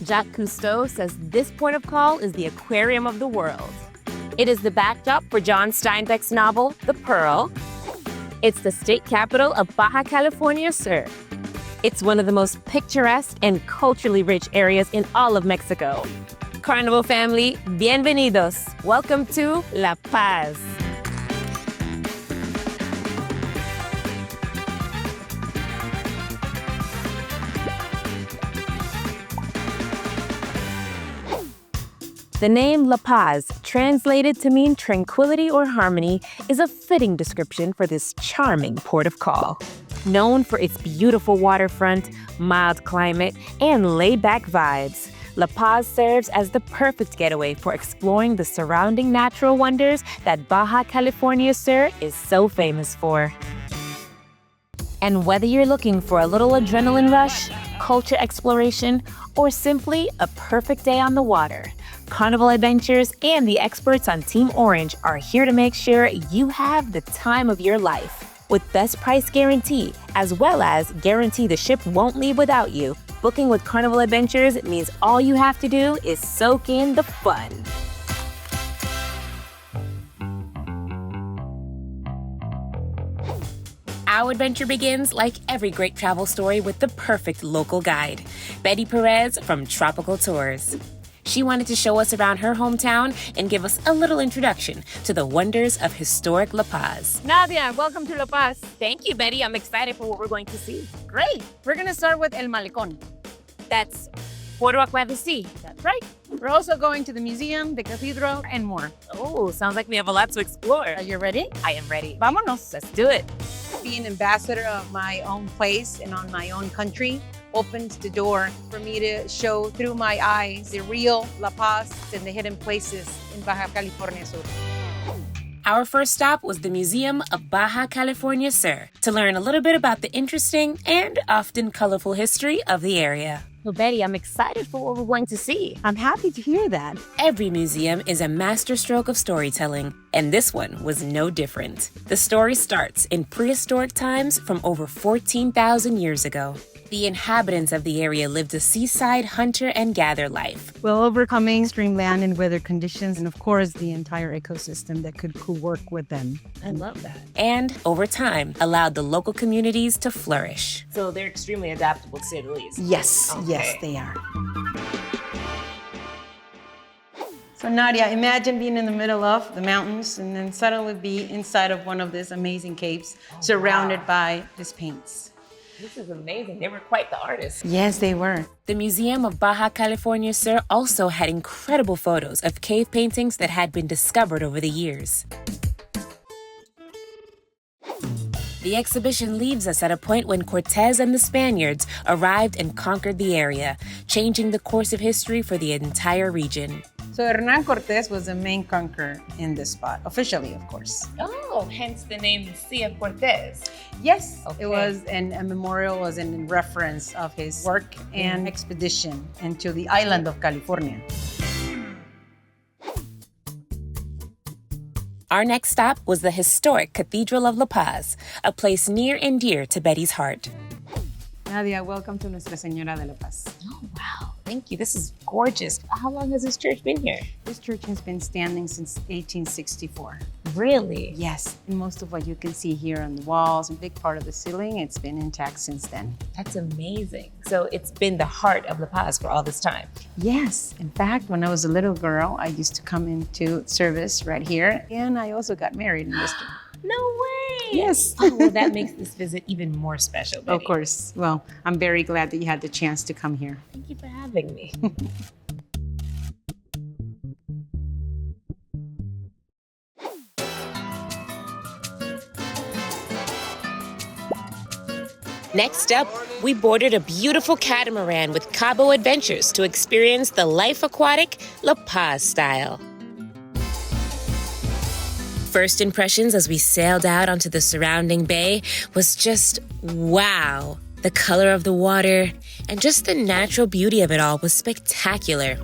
Jacques Cousteau says this port of call is the aquarium of the world. It is the backdrop for John Steinbeck's novel, The Pearl. It's the state capital of Baja California Sur. It's one of the most picturesque and culturally rich areas in all of Mexico. Carnival family, bienvenidos. Welcome to La Paz. The name La Paz, translated to mean tranquility or harmony, is a fitting description for this charming port of call. Known for its beautiful waterfront, mild climate, and laid-back vibes, La Paz serves as the perfect getaway for exploring the surrounding natural wonders that Baja California Sur is so famous for. And whether you're looking for a little adrenaline rush, culture exploration, or simply a perfect day on the water, Carnival Adventures and the experts on Team Orange are here to make sure you have the time of your life. With best price guarantee, as well as guarantee the ship won't leave without you, booking with Carnival Adventures means all you have to do is soak in the fun. Our adventure begins, like every great travel story, with the perfect local guide, Betty Perez from Tropical Tours. She wanted to show us around her hometown and give us a little introduction to the wonders of historic La Paz. Nadia, welcome to La Paz. Thank you, Betty. I'm excited for what we're going to see. Great. We're going to start with El Malecón. That's Puerto Acuadisi. That's right. We're also going to the museum, the cathedral, and more. Oh, sounds like we have a lot to explore. Are you ready? I am ready. Vámonos. Let's do it. Being ambassador of my own place and on my own country opens the door for me to show through my eyes the real La Paz and the hidden places in Baja California Sur. Our first stop was the Museum of Baja California Sur to learn a little bit about the interesting and often colorful history of the area. Well, Betty, I'm excited for what we're going to see. I'm happy to hear that. Every museum is a masterstroke of storytelling, and this one was no different. The story starts in prehistoric times from over 14,000 years ago. The inhabitants of the area lived a seaside hunter and gather life. Well, overcoming extreme land and weather conditions, and of course, the entire ecosystem that could work with them. I love that. And over time, allowed the local communities to flourish. So they're extremely adaptable, to say the least. Yes, Okay. yes, they are. So Nadia, imagine being in the middle of the mountains and then suddenly be inside of one of these amazing caves, surrounded by these paints. This is amazing. They were quite the artists. Yes, they were. The Museum of Baja California Sur also had incredible photos of cave paintings that had been discovered over the years. The exhibition leaves us at a point when Cortez and the Spaniards arrived and conquered the area, changing the course of history for the entire region. So Hernan Cortez was the main conqueror in this spot, officially, of course. Oh, hence the name Sea of Cortez. Yes, Okay. it was, and a memorial was in reference of his work and expedition into the island of California. Our next stop was the historic Cathedral of La Paz, a place near and dear to Betty's heart. Nadia, welcome to Nuestra Señora de la Paz. Oh, wow. Thank you. This is gorgeous. How long has this church been here? This church has been standing since 1864. Really? Yes, and most of what you can see here on the walls, a big part of the ceiling, it's been intact since then. That's amazing. So it's been the heart of La Paz for all this time. Yes, in fact, when I was a little girl, I used to come into service right here, and I also got married in this church. No way. Yes. Oh, well, that makes this visit even more special, Betty. Of course. Well, I'm very glad that you had the chance to come here. Thank you for having me. Next up, we boarded a beautiful catamaran with Cabo Adventures to experience the Life Aquatic La Paz style. First impressions as we sailed out onto the surrounding bay was just wow. The color of the water and just the natural beauty of it all was spectacular.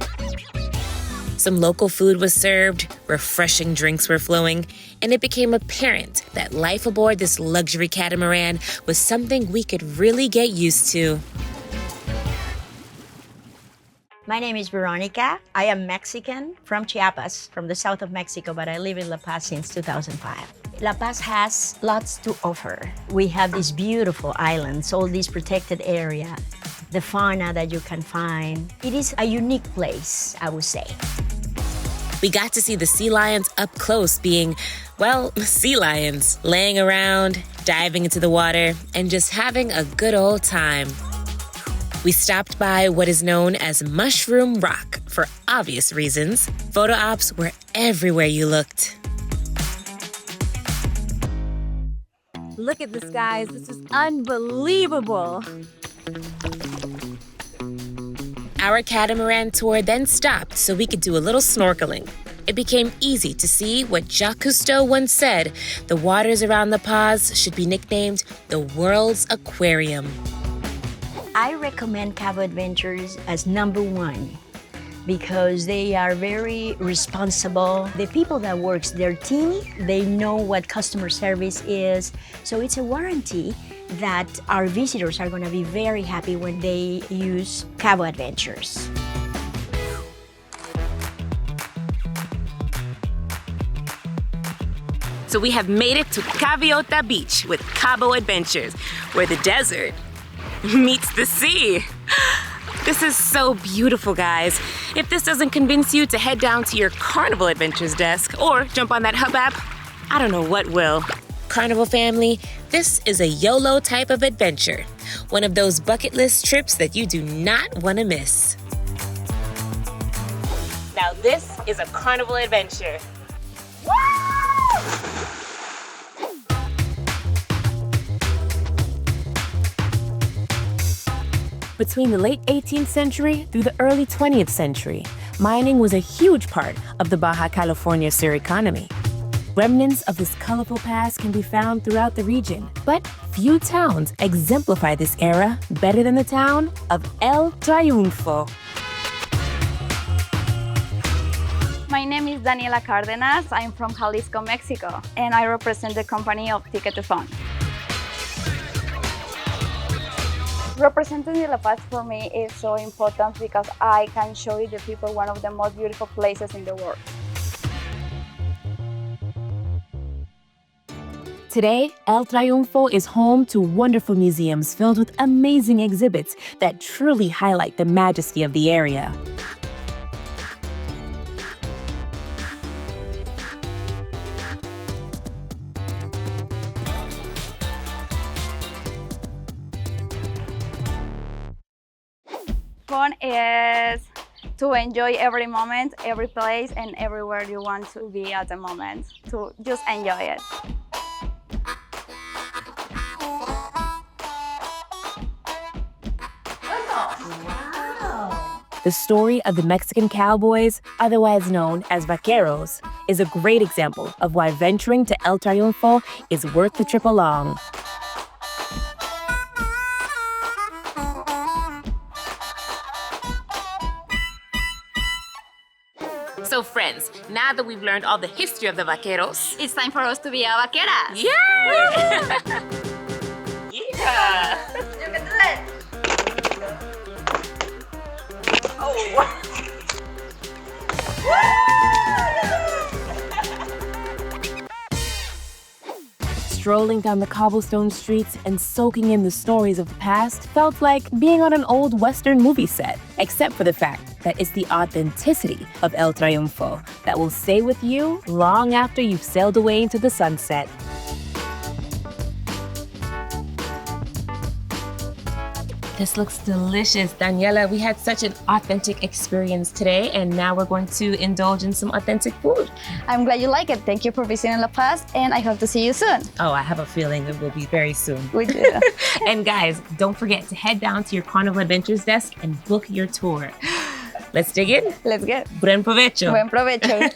Some local food was served, refreshing drinks were flowing, and it became apparent that life aboard this luxury catamaran was something we could really get used to. My name is Veronica. I am Mexican from Chiapas, from the south of Mexico, but I live in La Paz since 2005. La Paz has lots to offer. We have these beautiful islands, all this protected area, the fauna that you can find. It is a unique place, I would say. We got to see the sea lions up close being, well, sea lions, laying around, diving into the water, and just having a good old time. We stopped by what is known as Mushroom Rock for obvious reasons. Photo ops were everywhere you looked. Look at this, guys. This is unbelievable. Our catamaran tour then stopped so we could do a little snorkeling. It became easy to see what Jacques Cousteau once said, the waters around La Paz should be nicknamed the world's aquarium. I recommend Cabo Adventures as #1 because they are very responsible. The people that work, their team, they know what customer service is. So it's a warranty that our visitors are going to be very happy when they use Cabo Adventures. So we have made it to Caviota Beach with Cabo Adventures, where the desert meets the sea. This is so beautiful, guys. If this doesn't convince you to head down to your Carnival Adventures desk or jump on that Hub app, I don't know what will. Carnival family, this is a YOLO type of adventure. One of those bucket list trips that you do not want to miss. Now this is a Carnival adventure. Between the late 18th century through the early 20th century, mining was a huge part of the Baja California Sur economy. Remnants of this colorful past can be found throughout the region, but few towns exemplify this era better than the town of El Triunfo. My name is Daniela Cardenas. I'm from Jalisco, Mexico, and I represent the company of Ticket to Fun. Representing La Paz for me is so important because I can show the people one of the most beautiful places in the world. Today, El Triunfo is home to wonderful museums filled with amazing exhibits that truly highlight the majesty of the area. Fun is to enjoy every moment, every place, and everywhere you want to be at the moment, to just enjoy it. The story of the Mexican cowboys, otherwise known as vaqueros, is a great example of why venturing to El Triunfo is worth the trip along. So friends, now that we've learned all the history of the vaqueros, It's time for us to be a vaqueras. yeah! Yeah! You can do it. Strolling down the cobblestone streets and soaking in the stories of the past felt like being on an old Western movie set, except for the fact that it's the authenticity of El Triunfo that will stay with you long after you've sailed away into the sunset. This looks delicious. Daniela, we had such an authentic experience today, and now we're going to indulge in some authentic food. I'm glad you like it. Thank you for visiting La Paz, and I hope to see you soon. Oh, I have a feeling it will be very soon. We do. And guys, don't forget to head down to your Carnival Adventures desk and book your tour. Let's dig in. Let's get. Buen provecho. Buen provecho.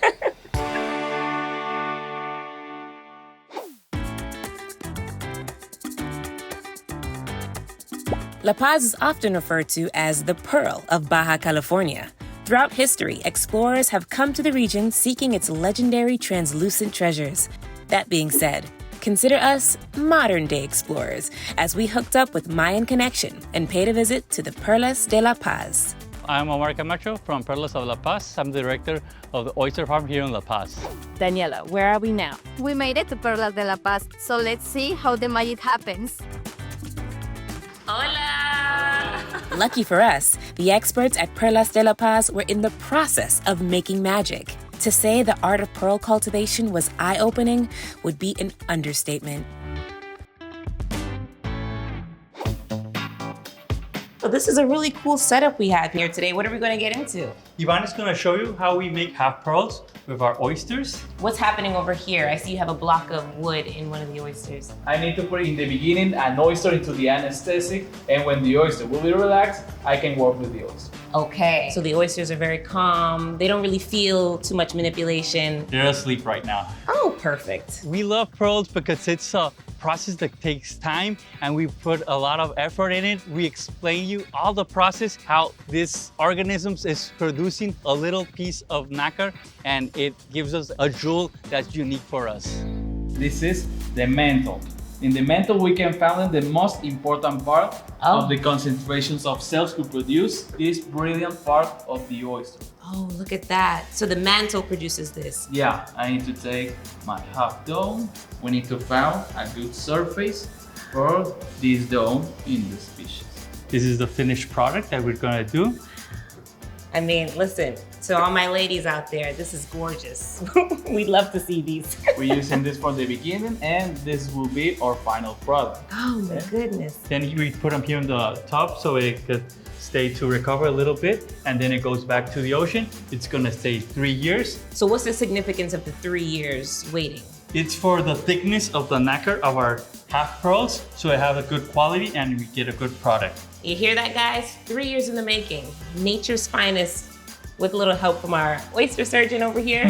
La Paz is often referred to as the Pearl of Baja California. Throughout history, explorers have come to the region seeking its legendary translucent treasures. That being said, consider us modern-day explorers as we hooked up with Mayan Connection and paid a visit to the Perlas de La Paz. I'm Omar Camacho from Perlas of La Paz. I'm the director of the oyster farm here in La Paz. Daniela, where are we now? We made it to Perlas de La Paz, so let's see how the magic happens. Hola! Lucky for us, the experts at Perlas de La Paz were in the process of making magic. To say the art of pearl cultivation was eye-opening would be an understatement. So this is a really cool setup we have here today. What are we going to get into? Ivan is going to show you how we make half pearls with our oysters. What's happening over here? I see you have a block of wood in one of the oysters. I need to put in the beginning an oyster into the anesthetic, and when the oyster will be relaxed, I can work with the oyster. Okay. So the oysters are very calm. They don't really feel too much manipulation. They're asleep right now. Oh, perfect. We love pearls because it's a process that takes time and we put a lot of effort in it. We explain you all the process, how this organisms is producing a little piece of nacre, and it gives us a jewel that's unique for us. This is the mantle. In the mantle, we can find the most important part of the concentrations of cells to produce this brilliant part of the oyster. Oh, look at that. So the mantle produces this. Yeah, I need to take my half dough. We need to find a good surface for this dough in the species. This is the finished product that we're gonna do. I mean, listen, to all my ladies out there, this is gorgeous. We'd love to see these. We're using this for the beginning, and this will be our final product. Oh my goodness. Then we put them here on the top so it could stay to recover a little bit, and then it goes back to the ocean. It's gonna stay 3 years. So what's the significance of the 3 years waiting? It's for the thickness of the nacre of our half pearls, so it have a good quality and we get a good product. You hear that, guys? 3 years in the making. Nature's finest, with a little help from our oyster surgeon over here.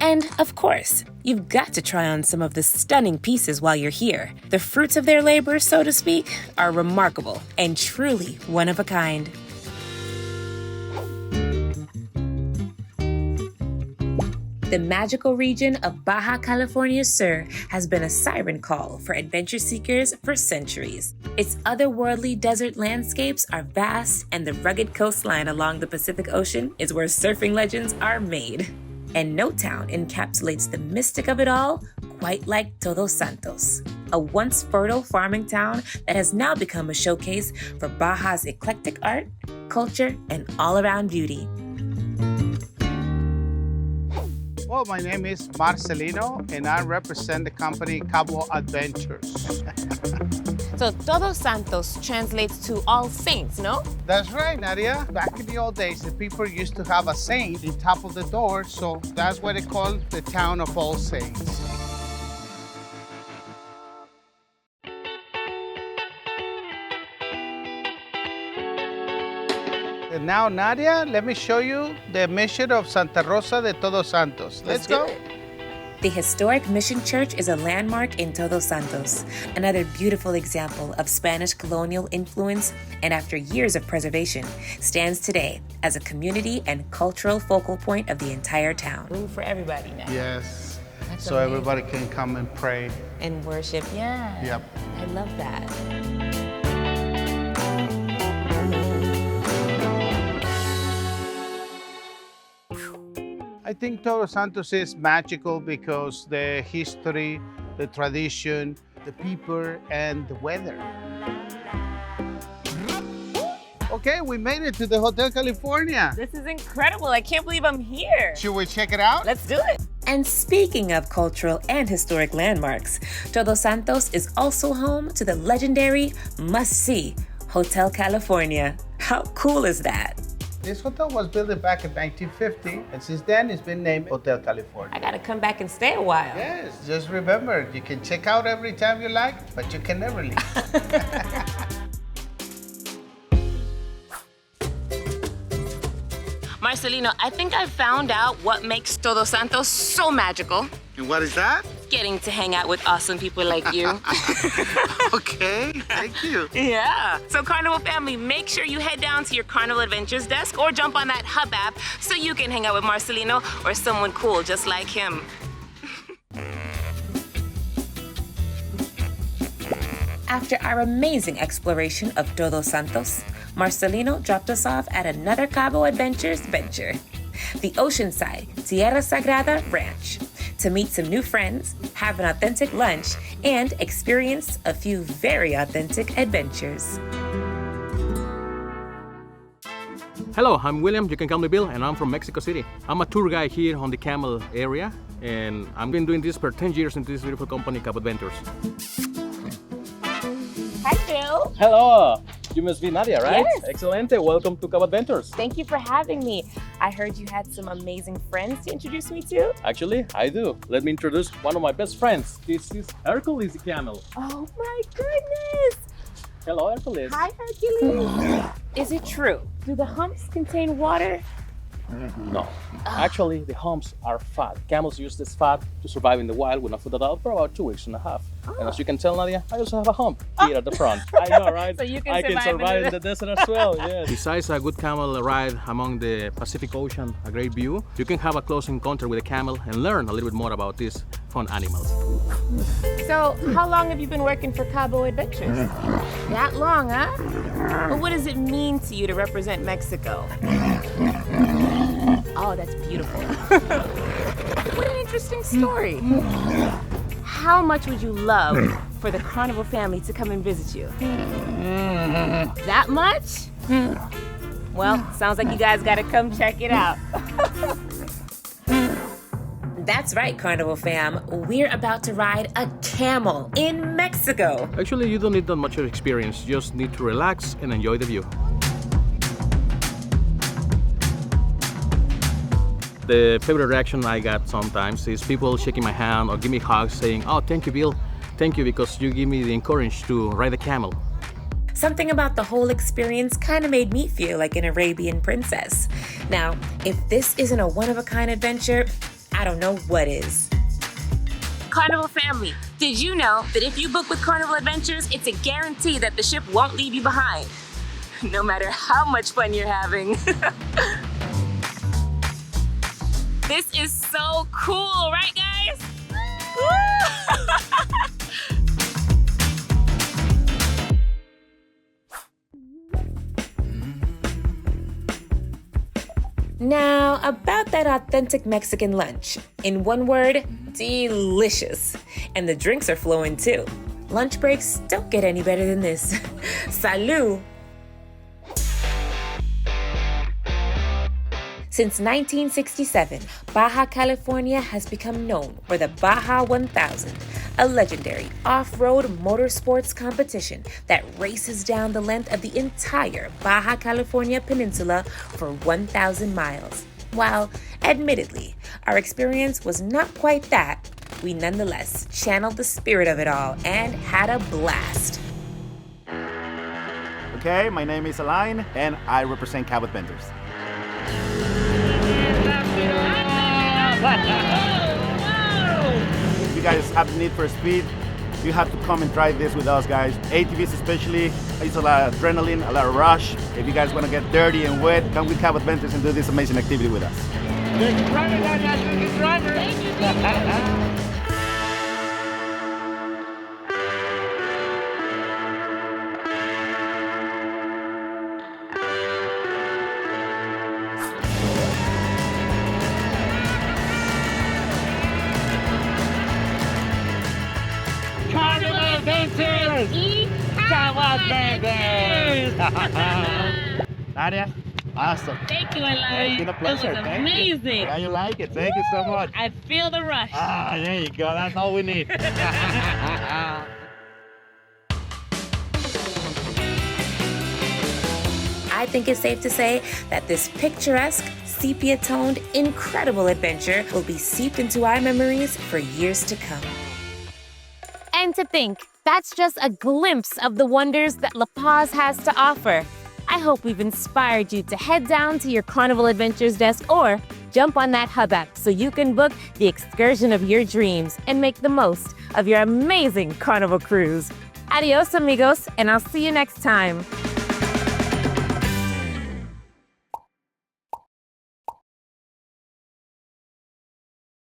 And of course, you've got to try on some of the stunning pieces while you're here. The fruits of their labor, so to speak, are remarkable and truly one of a kind. The magical region of Baja California Sur has been a siren call for adventure seekers for centuries. Its otherworldly desert landscapes are vast, and the rugged coastline along the Pacific Ocean is where surfing legends are made. And no town encapsulates the mystic of it all quite like Todos Santos, a once fertile farming town that has now become a showcase for Baja's eclectic art, culture, and all-around beauty. Well, my name is Marcelino, and I represent the company Cabo Adventures. So Todos Santos translates to all saints, no? That's right, Nadia. Back in the old days, the people used to have a saint on top of the door, so that's why they call the town of All Saints. And now, Nadia, let me show you the mission of Santa Rosa de Todos Santos. Let's go. The historic Mission Church is a landmark in Todos Santos, another beautiful example of Spanish colonial influence, and after years of preservation, stands today as a community and cultural focal point of the entire town. Room for everybody now. Yes. That's so amazing. everybody can come and pray. And worship, yeah. Yep. I love that. I think Todos Santos is magical because the history, the tradition, the people, and the weather. Okay, we made it to the Hotel California. This is incredible. I can't believe I'm here. Should we check it out? Let's do it. And speaking of cultural and historic landmarks, Todos Santos is also home to the legendary must-see Hotel California. How cool is that? This hotel was built back in 1950, and since then it's been named Hotel California. I gotta come back and stay a while. Yes, just remember, you can check out every time you like, but you can never leave. Marcelino, I think I found out what makes Todos Santos so magical. And what is that? Getting to hang out with awesome people like you. Okay, thank you. Yeah. So Carnival family, make sure you head down to your Carnival Adventures desk or jump on that Hub app so you can hang out with Marcelino or someone cool just like him. After our amazing exploration of Todos Santos, Marcelino dropped us off at another Cabo Adventures venture, the Oceanside Tierra Sagrada Ranch, to meet some new friends, have an authentic lunch, and experience a few very authentic adventures. Hello, I'm William, you can call me Bill, and I'm from Mexico City. I'm a tour guide here on the Camel area, and I've been doing this for 10 years in this beautiful company, Cabo Adventures. Hi, Phil. Hello, you must be Nadia, right? Yes. Excelente, welcome to Cabo Adventures. Thank you for having me. I heard you had some amazing friends to introduce me to. Actually, I do. Let me introduce one of my best friends. This is Hercules the camel. Oh my goodness! Hello, Hercules. Hi, Hercules. Is it true? Do the humps contain water? No. Actually, the humps are fat. Camels use this fat to survive in the wild with no food at all for about 2.5 weeks. And as you can tell, Nadia, I also have a hump here at the front. I know, right? So you can I can survive in the desert as well, yes. Besides a good camel ride among the Pacific Ocean, a great view, you can have a close encounter with a camel and learn a little bit more about these fun animals. So, how long have you been working for Cabo Adventures? That long, huh? But what does it mean to you to represent Mexico? Oh, that's beautiful. What an interesting story. How much would you love for the Carnival family to come and visit you? That much? Well, sounds like you guys gotta come check it out. That's right, Carnival fam. We're about to ride a camel in Mexico. Actually, you don't need that much experience. You just need to relax and enjoy the view. The favorite reaction I got sometimes is people shaking my hand or give me hugs saying, "Oh, thank you, Bill. Thank you because you give me the encouragement to ride a camel." Something about the whole experience kind of made me feel like an Arabian princess. Now, if this isn't a one-of-a-kind adventure, I don't know what is. Carnival family, did you know that if you book with Carnival Adventures, it's a guarantee that the ship won't leave you behind, no matter how much fun you're having? This is so cool, right guys? Now, about that authentic Mexican lunch. In one word, delicious. And the drinks are flowing too. Lunch breaks don't get any better than this. Salud! Since 1967, Baja California has become known for the Baja 1000, a legendary off-road motorsports competition that races down the length of the entire Baja California peninsula for 1,000 miles. While, admittedly, our experience was not quite that, we nonetheless channeled the spirit of it all and had a blast. Okay, my name is Alain, and I represent Cabo Adventures. If you guys have the need for speed, you have to come and try this with us, guys. ATVs especially, it's a lot of adrenaline, a lot of rush. If you guys want to get dirty and wet, come with Cabo Adventures and do this amazing activity with us. Nadia, awesome. Thank you, Alain. It's been a pleasure. It was amazing. Yeah, you like it. Thank you so much. I feel the rush. Ah, there you go. That's all we need. I think it's safe to say that this picturesque, sepia-toned, incredible adventure will be seeped into our memories for years to come. And to think, that's just a glimpse of the wonders that La Paz has to offer. I hope we've inspired you to head down to your Carnival Adventures desk or jump on that hub app so you can book the excursion of your dreams and make the most of your amazing Carnival cruise. Adios, amigos, and I'll see you next time.